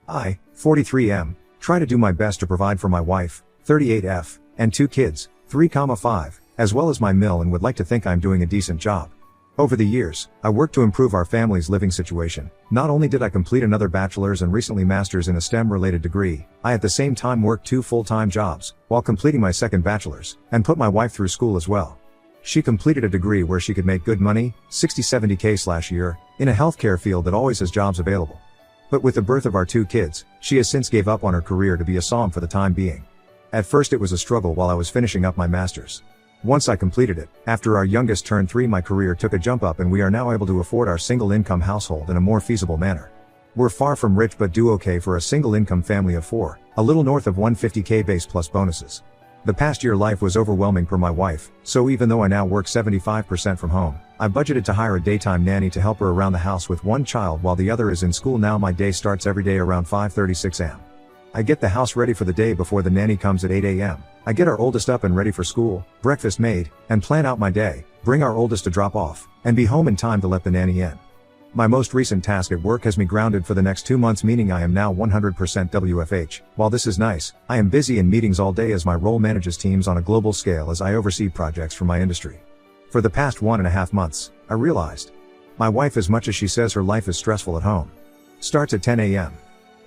I, 43M, try to do my best to provide for my wife, 38F, and 2 kids, 3,5, as well as my mill, and would like to think I'm doing a decent job. Over the years, I worked to improve our family's living situation. Not only did I complete another bachelor's and recently master's in a STEM-related degree, I at the same time worked 2 full-time jobs, while completing my second bachelor's, and put my wife through school as well. She completed a degree where she could make good money, 60-70K/year, in a healthcare field that always has jobs available. But with the birth of our 2 kids, she has since gave up on her career to be a SOM for the time being. At first it was a struggle while I was finishing up my master's. Once I completed it, after our youngest turned 3, my career took a jump up and we are now able to afford our single-income household in a more feasible manner. We're far from rich but do okay for a single-income family of 4, a little north of 150K base plus bonuses. The past year life was overwhelming per my wife, so even though I now work 75% from home, I budgeted to hire a daytime nanny to help her around the house with 1 child while the other is in school. Now my day starts every day around 5:36 am. I get the house ready for the day before the nanny comes at 8 am. I get our oldest up and ready for school, breakfast made, and plan out my day, bring our oldest to drop off, and be home in time to let the nanny in. My most recent task at work has me grounded for the next 2 months, meaning I am now 100% WFH. While this is nice, I am busy in meetings all day as my role manages teams on a global scale as I oversee projects for my industry. For the past 1.5 months, I realized my wife, as much as she says her life is stressful at home, starts at 10 am.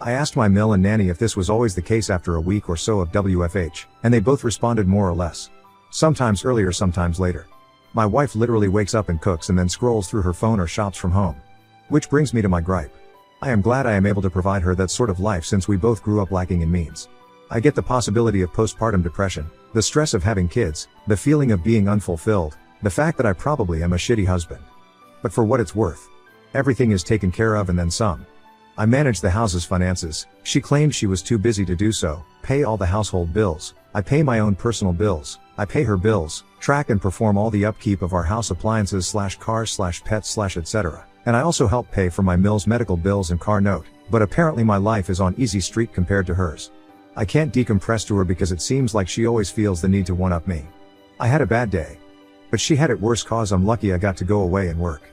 I asked my mill and nanny if this was always the case after a week or so of WFH, and they both responded more or less. Sometimes earlier, sometimes later. My wife literally wakes up and cooks and then scrolls through her phone or shops from home. Which brings me to my gripe. I am glad I am able to provide her that sort of life since we both grew up lacking in means. I get the possibility of postpartum depression, the stress of having kids, the feeling of being unfulfilled, the fact that I probably am a shitty husband. But for what it's worth, everything is taken care of and then some. I manage the house's finances. She claimed she was too busy to do so, pay all the household bills. I pay my own personal bills. I pay her bills, track and perform all the upkeep of our house appliances / cars / pets / etc. And I also help pay for my mill's medical bills and car note, but apparently my life is on easy street compared to hers. I can't decompress to her because it seems like she always feels the need to one-up me. I had a bad day. But she had it worse cause I'm lucky I got to go away and work.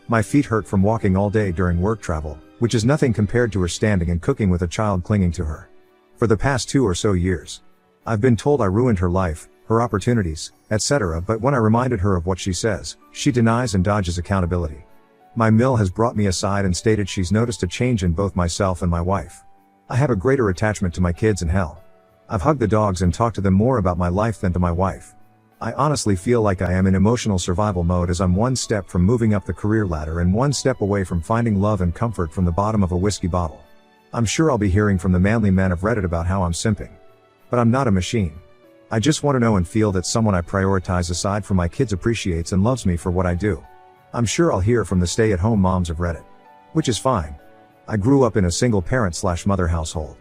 My feet hurt from walking all day during work travel, which is nothing compared to her standing and cooking with a child clinging to her. For the past 2 or so years, I've been told I ruined her life, her opportunities, etc. But when I reminded her of what she says, she denies and dodges accountability. My mill has brought me aside and stated she's noticed a change in both myself and my wife. I have a greater attachment to my kids and hell, I've hugged the dogs and talked to them more about my life than to my wife. I honestly feel like I am in emotional survival mode as I'm 1 step from moving up the career ladder and 1 step away from finding love and comfort from the bottom of a whiskey bottle. I'm sure I'll be hearing from the manly men of Reddit about how I'm simping. But I'm not a machine. I just want to know and feel that someone I prioritize aside from my kids appreciates and loves me for what I do. I'm sure I'll hear from the stay-at-home moms of Reddit. Which is fine. I grew up in a single parent / mother household.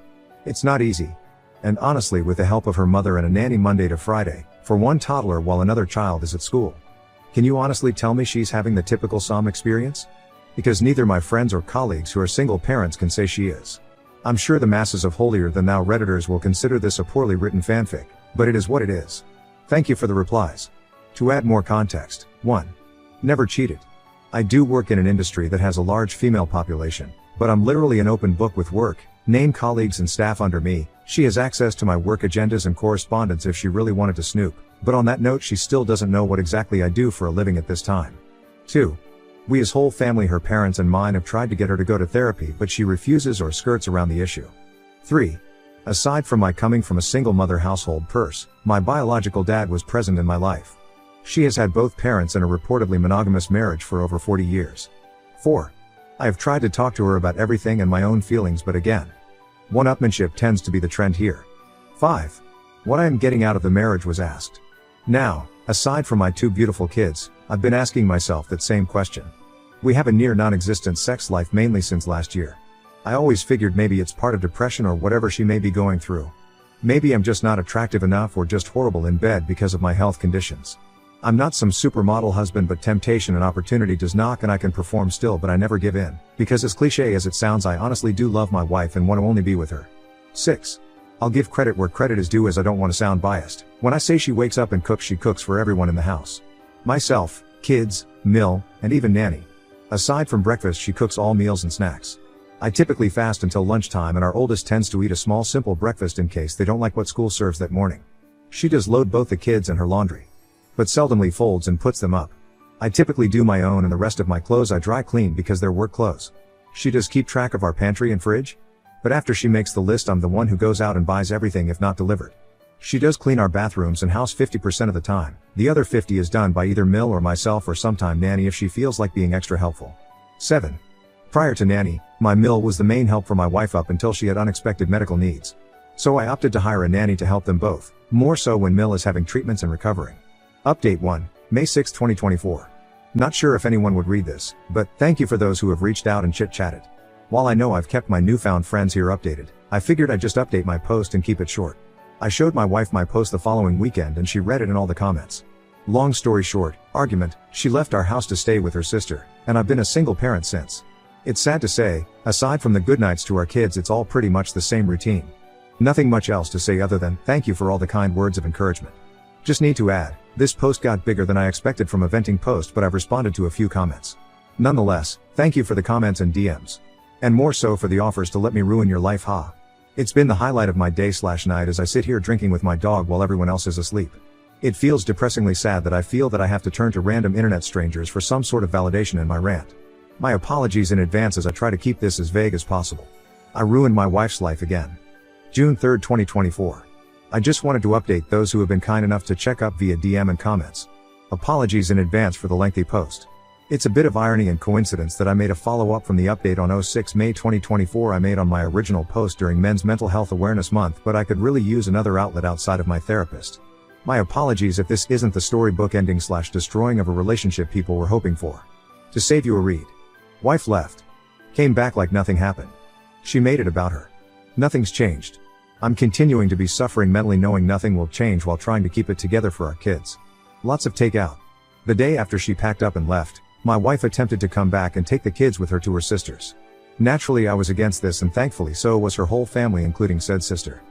It's not easy. And honestly, with the help of her mother and a nanny Monday to Friday, for 1 toddler while another child is at school. Can you honestly tell me she's having the typical SOM experience? Because neither my friends or colleagues who are single parents can say she is. I'm sure the masses of holier-than-thou Redditors will consider this a poorly written fanfic, but it is what it is. Thank you for the replies. To add more context, 1. Never cheated. I do work in an industry that has a large female population, but I'm literally an open book with work, name colleagues and staff under me. She has access to my work agendas and correspondence if she really wanted to snoop, but on that note she still doesn't know what exactly I do for a living at this time. 2. We as whole family, her parents and mine, have tried to get her to go to therapy but she refuses or skirts around the issue. 3. Aside from my coming from a single mother household purse, my biological dad was present in my life. She has had both parents in a reportedly monogamous marriage for over 40 years. 4. I have tried to talk to her about everything and my own feelings, but again, one-upmanship tends to be the trend here. 5. What I am getting out of the marriage was asked. Now, aside from my 2 beautiful kids, I've been asking myself that same question. We have a near non-existent sex life mainly since last year. I always figured maybe it's part of depression or whatever she may be going through. Maybe I'm just not attractive enough or just horrible in bed because of my health conditions. I'm not some supermodel husband, but temptation and opportunity does knock and I can perform still, but I never give in, because as cliche as it sounds, I honestly do love my wife and want to only be with her. 6. I'll give credit where credit is due, as I don't want to sound biased. When I say she wakes up and cooks, she cooks for everyone in the house. Myself, kids, mill, and even nanny. Aside from breakfast, she cooks all meals and snacks. I typically fast until lunchtime and our oldest tends to eat a small simple breakfast in case they don't like what school serves that morning. She does load both the kids and her laundry, but seldomly folds and puts them up. I typically do my own and the rest of my clothes I dry clean because they're work clothes. She does keep track of our pantry and fridge, but after she makes the list I'm the one who goes out and buys everything if not delivered. She does clean our bathrooms and house 50% of the time, the other 50 is done by either Mill or myself or sometime Nanny if she feels like being extra helpful. 7. Prior to Nanny, my Mill was the main help for my wife up until she had unexpected medical needs. So I opted to hire a nanny to help them both, more so when Mill is having treatments and recovering. Update 1, May 6, 2024. Not sure if anyone would read this, but thank you for those who have reached out and chit-chatted. While I know I've kept my newfound friends here updated, I figured I'd just update my post and keep it short. I showed my wife my post the following weekend and she read it in all the comments. Long story short, argument, she left our house to stay with her sister, and I've been a single parent since. It's sad to say, aside from the good nights to our kids it's all pretty much the same routine. Nothing much else to say other than, thank you for all the kind words of encouragement. Just need to add, this post got bigger than I expected from a venting post but I've responded to a few comments. Nonetheless, thank you for the comments and DMs. And more so for the offers to let me ruin your life ha. It's been the highlight of my day/night as I sit here drinking with my dog while everyone else is asleep. It feels depressingly sad that I feel that I have to turn to random internet strangers for some sort of validation in my rant. My apologies in advance as I try to keep this as vague as possible. I ruined my wife's life again. June 3, 2024. I just wanted to update those who have been kind enough to check up via DM and comments. Apologies in advance for the lengthy post. It's a bit of irony and coincidence that I made a follow-up from the update on 06 May 2024 I made on my original post during Men's Mental Health Awareness Month, but I could really use another outlet outside of my therapist. My apologies if this isn't the storybook ending/destroying of a relationship people were hoping for. To save you a read. Wife left. Came back like nothing happened. She made it about her. Nothing's changed. I'm continuing to be suffering mentally knowing nothing will change while trying to keep it together for our kids. Lots of takeout. The day after she packed up and left, my wife attempted to come back and take the kids with her to her sister's. Naturally I was against this and thankfully so was her whole family including said sister.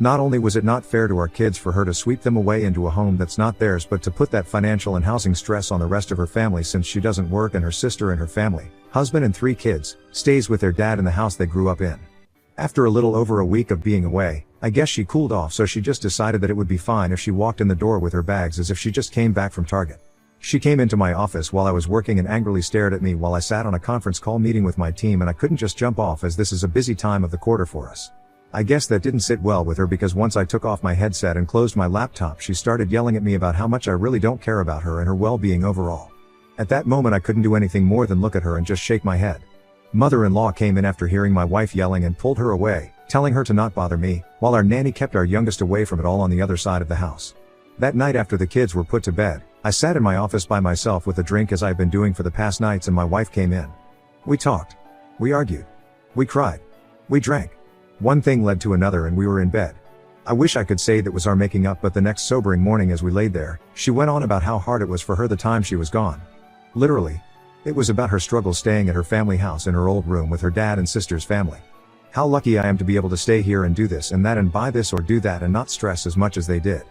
Not only was it not fair to our kids for her to sweep them away into a home that's not theirs but to put that financial and housing stress on the rest of her family since she doesn't work and her sister and her family, husband and 3 kids, stays with their dad in the house they grew up in. After a little over a week of being away, I guess she cooled off so she just decided that it would be fine if she walked in the door with her bags as if she just came back from Target. She came into my office while I was working and angrily stared at me while I sat on a conference call meeting with my team and I couldn't just jump off as this is a busy time of the quarter for us. I guess that didn't sit well with her because once I took off my headset and closed my laptop she started yelling at me about how much I really don't care about her and her well-being overall. At that moment I couldn't do anything more than look at her and just shake my head. Mother-in-law came in after hearing my wife yelling and pulled her away, telling her to not bother me, while our nanny kept our youngest away from it all on the other side of the house. That night after the kids were put to bed, I sat in my office by myself with a drink as I've been doing for the past nights and my wife came in. We talked. We argued. We cried. We drank. One thing led to another and we were in bed. I wish I could say that was our making up but the next sobering morning as we laid there, she went on about how hard it was for her the time she was gone. Literally. It was about her struggle staying at her family house in her old room with her dad and sister's family. How lucky I am to be able to stay here and do this and that and buy this or do that and not stress as much as they did.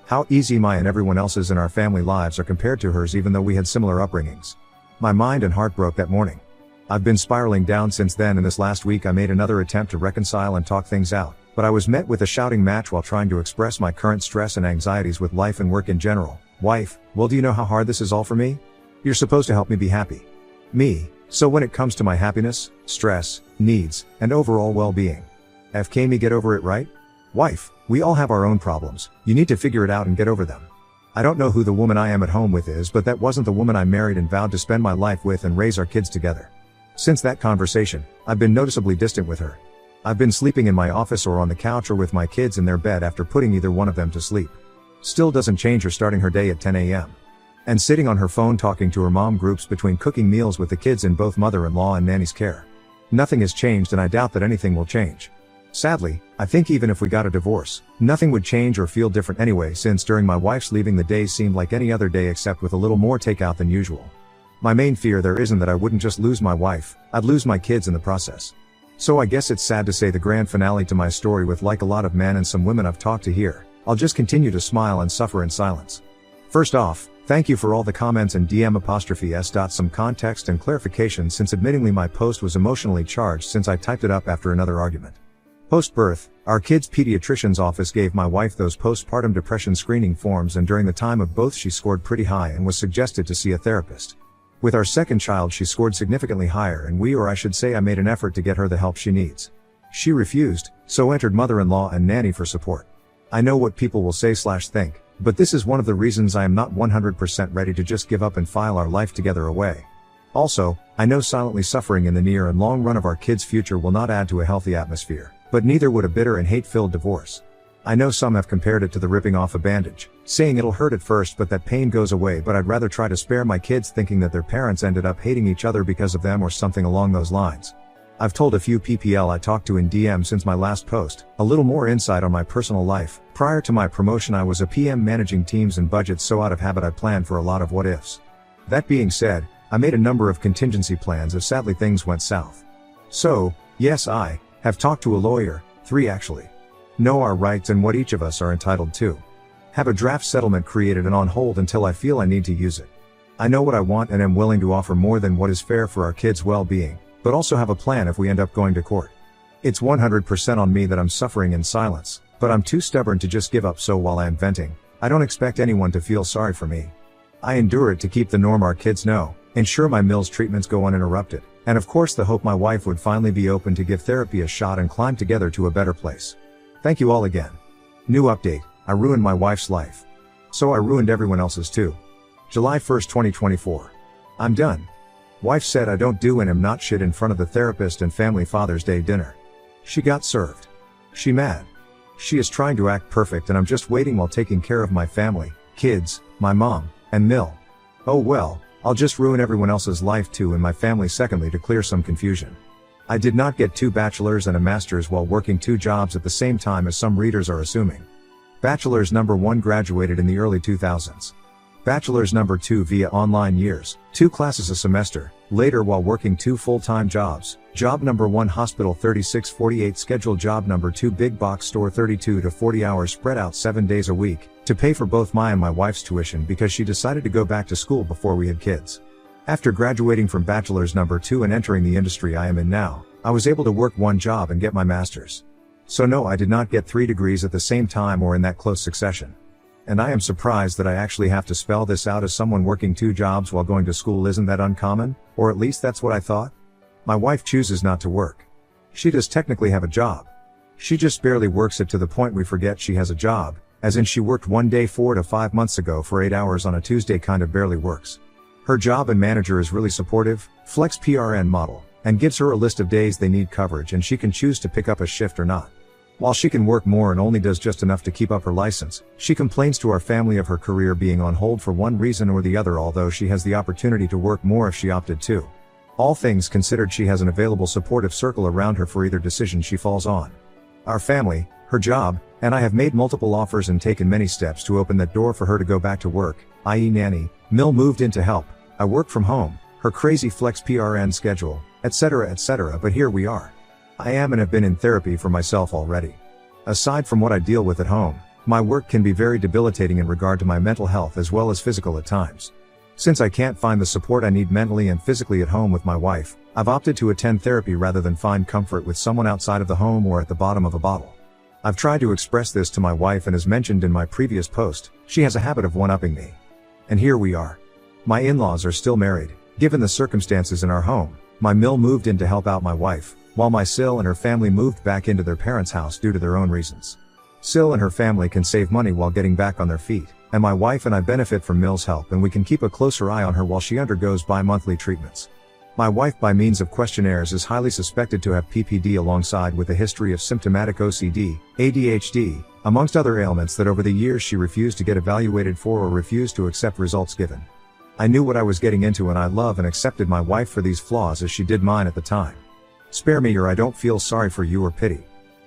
How easy my and everyone else's in our family lives are compared to hers even though we had similar upbringings. My mind and heart broke that morning. I've been spiraling down since then and this last week I made another attempt to reconcile and talk things out, but I was met with a shouting match while trying to express my current stress and anxieties with life and work in general. Wife, well do you know how hard this is all for me? You're supposed to help me be happy. Me, so when it comes to my happiness, stress, needs, and overall well-being. FK me get over it right? Wife, we all have our own problems, you need to figure it out and get over them. I don't know who the woman I am at home with is but that wasn't the woman I married and vowed to spend my life with and raise our kids together. Since that conversation, I've been noticeably distant with her. I've been sleeping in my office or on the couch or with my kids in their bed after putting either one of them to sleep. Still doesn't change her starting her day at 10 a.m. and sitting on her phone talking to her mom groups between cooking meals with the kids in both mother-in-law and nanny's care. Nothing has changed and I doubt that anything will change. Sadly, I think even if we got a divorce, nothing would change or feel different anyway since during my wife's leaving the days seemed like any other day except with a little more takeout than usual. My main fear there isn't that I wouldn't just lose my wife, I'd lose my kids in the process. So I guess it's sad to say the grand finale to my story with like a lot of men and some women I've talked to here, I'll just continue to smile and suffer in silence. First off, Thank you for all the comments and DM''s. Some context and clarification, since admittingly my post was emotionally charged since I typed it up after another argument. Post-birth, our kid's pediatrician's office gave my wife those postpartum depression screening forms, and during the time of both she scored pretty high and was suggested to see a therapist. With our second child she scored significantly higher, and I should say I made an effort to get her the help she needs. She refused, so entered mother-in-law and nanny for support. I know what people will say/think, but this is one of the reasons I am not 100% ready to just give up and file our life together away. Also, I know silently suffering in the near and long run of our kids' future will not add to a healthy atmosphere, but neither would a bitter and hate-filled divorce. I know some have compared it to the ripping off a bandage, saying it'll hurt at first but that pain goes away, but I'd rather try to spare my kids thinking that their parents ended up hating each other because of them or something along those lines. I've told a few PPL I talked to in DM since my last post, a little more insight on my personal life. Prior to my promotion I was a PM managing teams and budgets, so out of habit I planned for a lot of what ifs. That being said, I made a number of contingency plans if sadly things went south. So, yes, I have talked to a lawyer, 3 actually. Know our rights and what each of us are entitled to. Have a draft settlement created and on hold until I feel I need to use it. I know what I want and am willing to offer more than what is fair for our kids' well-being, but also have a plan if we end up going to court. It's 100% on me that I'm suffering in silence, but I'm too stubborn to just give up, so while I am venting, I don't expect anyone to feel sorry for me. I endure it to keep the norm our kids know, ensure my Mills treatments go uninterrupted, and of course the hope my wife would finally be open to give therapy a shot and climb together to a better place. Thank you all again. New update, I ruined my wife's life. So I ruined everyone else's too. July 1st, 2024. I'm done. Wife said I don't do and am not shit in front of the therapist and family Father's Day dinner. She got served. She mad. She is trying to act perfect and I'm just waiting while taking care of my family, kids, my mom, and Mill. Oh well, I'll just ruin everyone else's life too and my family. Secondly, to clear some confusion. I did not get 2 bachelors and a master's while working 2 jobs at the same time as some readers are assuming. Bachelor's number 1 graduated in the early 2000s. Bachelor's number 2 via online years, 2 classes a semester, later while working 2 full-time jobs. Job number 1 hospital 36-48 schedule, job number 2 big box store 32 to 40 hours spread out 7 days a week, to pay for both my and my wife's tuition because she decided to go back to school before we had kids. After graduating from bachelor's number 2 and entering the industry I am in now, I was able to work 1 job and get my master's. So no, I did not get 3 degrees at the same time or in that close succession. And I am surprised that I actually have to spell this out as someone working 2 jobs while going to school. Isn't that uncommon? Or at least that's what I thought. My wife chooses not to work. She does technically have a job. She just barely works it to the point we forget she has a job, as in she worked 1 day 4 to 5 months ago for 8 hours on a Tuesday. Kind of barely works. Her job and manager is really supportive, flex PRN model, and gives her a list of days they need coverage and she can choose to pick up a shift or not. While she can work more and only does just enough to keep up her license, she complains to our family of her career being on hold for one reason or the other, although she has the opportunity to work more if she opted to. All things considered, she has an available supportive circle around her for either decision she falls on. Our family, her job, and I have made multiple offers and taken many steps to open that door for her to go back to work, i.e. nanny, Mill moved in to help, I work from home, her crazy flex PRN schedule, etc., but here we are. I am and have been in therapy for myself already. Aside from what I deal with at home, my work can be very debilitating in regard to my mental health as well as physical at times. Since I can't find the support I need mentally and physically at home with my wife, I've opted to attend therapy rather than find comfort with someone outside of the home or at the bottom of a bottle. I've tried to express this to my wife, and as mentioned in my previous post, she has a habit of one-upping me. And here we are. My in-laws are still married. Given the circumstances in our home, my Mill moved in to help out my wife, while my Sil and her family moved back into their parents' house due to their own reasons. Sil and her family can save money while getting back on their feet, and my wife and I benefit from Mill's help, and we can keep a closer eye on her while she undergoes bi-monthly treatments. My wife, by means of questionnaires, is highly suspected to have PPD alongside with a history of symptomatic OCD, ADHD, amongst other ailments that over the years she refused to get evaluated for or refused to accept results given. I knew what I was getting into, and I love and accepted my wife for these flaws as she did mine at the time. Spare me, or I don't feel sorry for you or pity.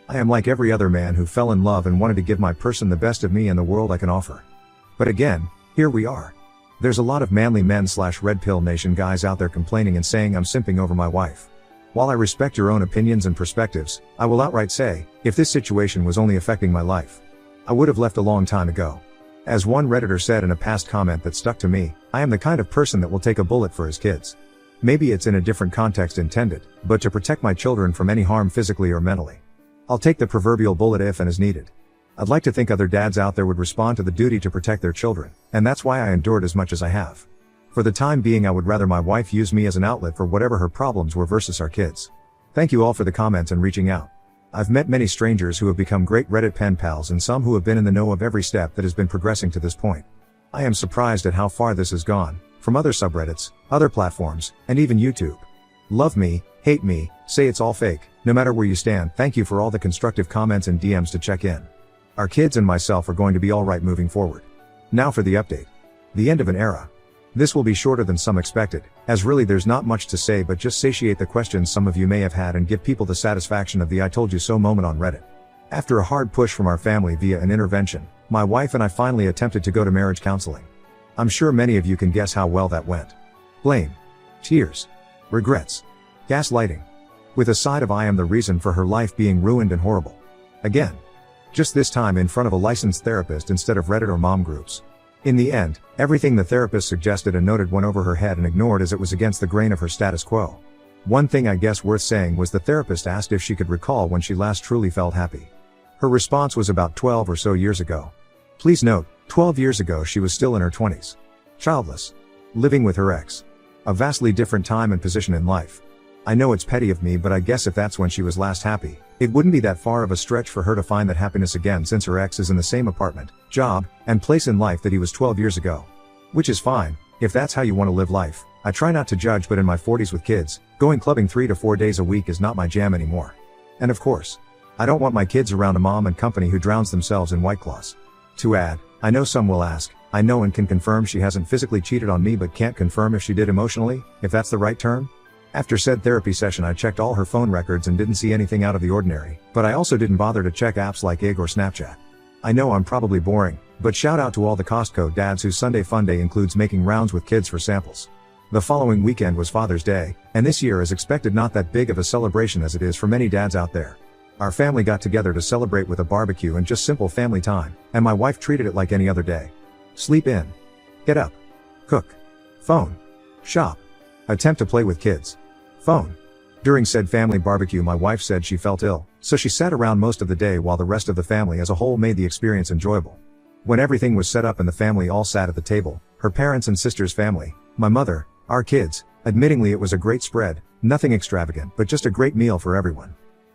I am like every other man who fell in love and wanted to give my person the best of me and the world I can offer. But again, here we are. There's a lot of manly men/Red Pill Nation guys out there complaining and saying I'm simping over my wife. While I respect your own opinions and perspectives, I will outright say, if this situation was only affecting my life, I would have left a long time ago. As one Redditor said in a past comment that stuck to me, I am the kind of person that will take a bullet for his kids. Maybe it's in a different context intended, but to protect my children from any harm physically or mentally. I'll take the proverbial bullet if and as needed. I'd like to think other dads out there would respond to the duty to protect their children, and that's why I endured as much as I have. For the time being, I would rather my wife use me as an outlet for whatever her problems were versus our kids. Thank you all for the comments and reaching out. I've met many strangers who have become great Reddit pen pals and some who have been in the know of every step that has been progressing to this point. I am surprised at how far this has gone, from other subreddits, other platforms, and even YouTube. Love me, hate me, say it's all fake, no matter where you stand, thank you for all the constructive comments and DMs to check in. Our kids and myself are going to be alright moving forward. Now for the update. The end of an era. This will be shorter than some expected, as really there's not much to say but just satiate the questions some of you may have had and give people the satisfaction of the I told you so moment on Reddit. After a hard push from our family via an intervention, my wife and I finally attempted to go to marriage counseling. I'm sure many of you can guess how well that went. Blame. Tears. Regrets. Gaslighting. With a side of I am the reason for her life being ruined and horrible. Again. Just this time in front of a licensed therapist instead of Reddit or mom groups. In the end, everything the therapist suggested and noted went over her head and ignored as it was against the grain of her status quo. One thing I guess worth saying was the therapist asked if she could recall when she last truly felt happy. Her response was about 12 or so years ago. Please note, 12 years ago she was still in her 20s. Childless. Living with her ex. A vastly different time and position in life. I know it's petty of me, but I guess if that's when she was last happy, it wouldn't be that far of a stretch for her to find that happiness again since her ex is in the same apartment, job, and place in life that he was 12 years ago. Which is fine, if that's how you want to live life. I try not to judge, but in my 40s with kids, going clubbing 3 to 4 days a week is not my jam anymore. And of course, I don't want my kids around a mom and company who drowns themselves in White Claws. To add, I know some will ask, I know and can confirm she hasn't physically cheated on me but can't confirm if she did emotionally, if that's the right term. After said therapy session I checked all her phone records and didn't see anything out of the ordinary, but I also didn't bother to check apps like IG or Snapchat. I know I'm probably boring, but shout out to all the Costco dads whose Sunday fun day includes making rounds with kids for samples. The following weekend was Father's Day, and this year is expected not that big of a celebration as it is for many dads out there. Our family got together to celebrate with a barbecue and just simple family time, and my wife treated it like any other day. Sleep in. Get up. Cook. Phone. Shop. Attempt to play with kids. Phone. During said family barbecue my wife said she felt ill, so she sat around most of the day while the rest of the family as a whole made the experience enjoyable. When everything was set up and the family all sat at the table, her parents and sister's family, my mother, our kids, admittingly it was a great spread, nothing extravagant but just a great meal for everyone.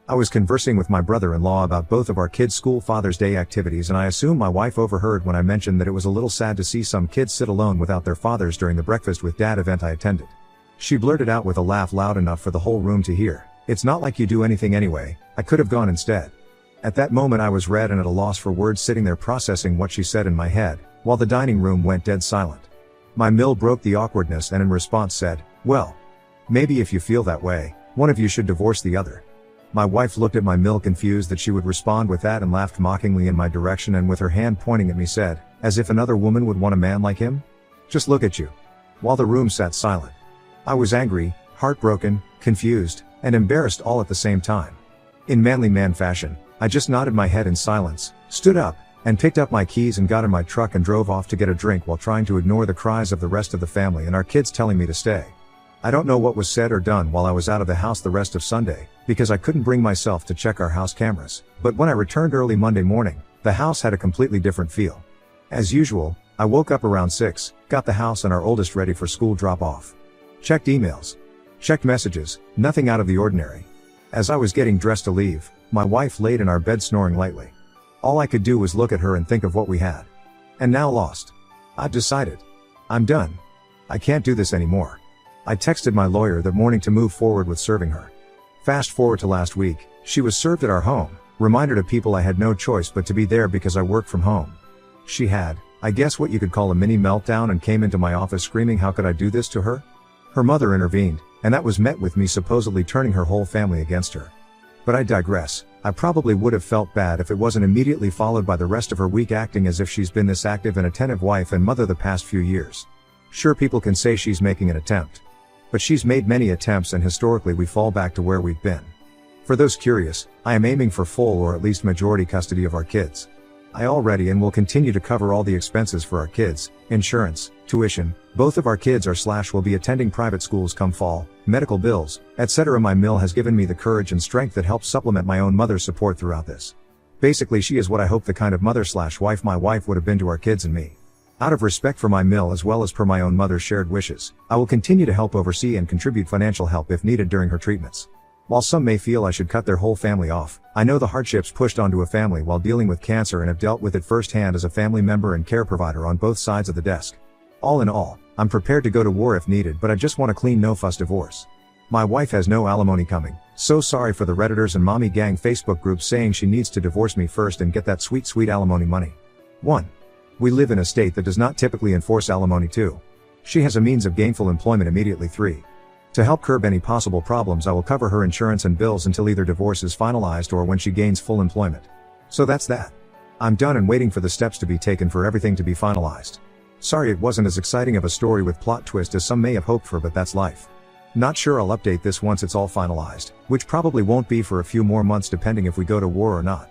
I was conversing with my brother-in-law about both of our kids' school Father's Day activities and I assume my wife overheard when I mentioned that it was a little sad to see some kids sit alone without their fathers during the breakfast with dad event I attended. She blurted out with a laugh loud enough for the whole room to hear, "It's not like you do anything anyway, I could have gone instead." At that moment I was red and at a loss for words, sitting there processing what she said in my head, while the dining room went dead silent. My mill broke the awkwardness and in response said, "Well, maybe if you feel that way, one of you should divorce the other." My wife looked at my mill confused that she would respond with that and laughed mockingly in my direction and with her hand pointing at me said, "As if another woman would want a man like him? Just look at you." While the room sat silent. I was angry, heartbroken, confused, and embarrassed all at the same time. In manly man fashion, I just nodded my head in silence, stood up, and picked up my keys and got in my truck and drove off to get a drink while trying to ignore the cries of the rest of the family and our kids telling me to stay. I don't know what was said or done while I was out of the house the rest of Sunday, because I couldn't bring myself to check our house cameras, but when I returned early Monday morning, the house had a completely different feel. As usual, I woke up around 6, got the house and our oldest ready for school drop-off. Checked emails. Checked messages, nothing out of the ordinary. As I was getting dressed to leave, my wife laid in our bed snoring lightly. All I could do was look at her and think of what we had. And now lost. I've decided. I'm done. I can't do this anymore. I texted my lawyer that morning to move forward with serving her. Fast forward to last week, she was served at our home, reminder to people I had no choice but to be there because I work from home. She had, I guess what you could call a mini meltdown and came into my office screaming how could I do this to her? Her mother intervened, and that was met with me supposedly turning her whole family against her. But I digress. I probably would have felt bad if it wasn't immediately followed by the rest of her week acting as if she's been this active and attentive wife and mother the past few years. Sure, people can say she's making an attempt. But she's made many attempts and historically we fall back to where we've been. For those curious, I am aiming for full or at least majority custody of our kids. I already and will continue to cover all the expenses for our kids, insurance, tuition, both of our kids will be attending private schools come fall, medical bills, etc. My mill has given me the courage and strength that helps supplement my own mother's support throughout this. Basically she is what I hope the kind of mother/wife my wife would have been to our kids and me. Out of respect for my mill as well as per my own mother's shared wishes, I will continue to help oversee and contribute financial help if needed during her treatments. While some may feel I should cut their whole family off, I know the hardships pushed onto a family while dealing with cancer and have dealt with it firsthand as a family member and care provider on both sides of the desk. All in all, I'm prepared to go to war if needed, but I just want a clean no-fuss divorce. My wife has no alimony coming, so sorry for the Redditors and mommy gang Facebook groups saying she needs to divorce me first and get that sweet alimony money. 1. We live in a state that does not typically enforce alimony. 2. She has a means of gainful employment immediately. 3. To help curb any possible problems I will cover her insurance and bills until either divorce is finalized or when she gains full employment. So that's that. I'm done and waiting for the steps to be taken for everything to be finalized. Sorry it wasn't as exciting of a story with plot twist as some may have hoped for, but that's life. Not sure I'll update this once it's all finalized, which probably won't be for a few more months depending if we go to war or not.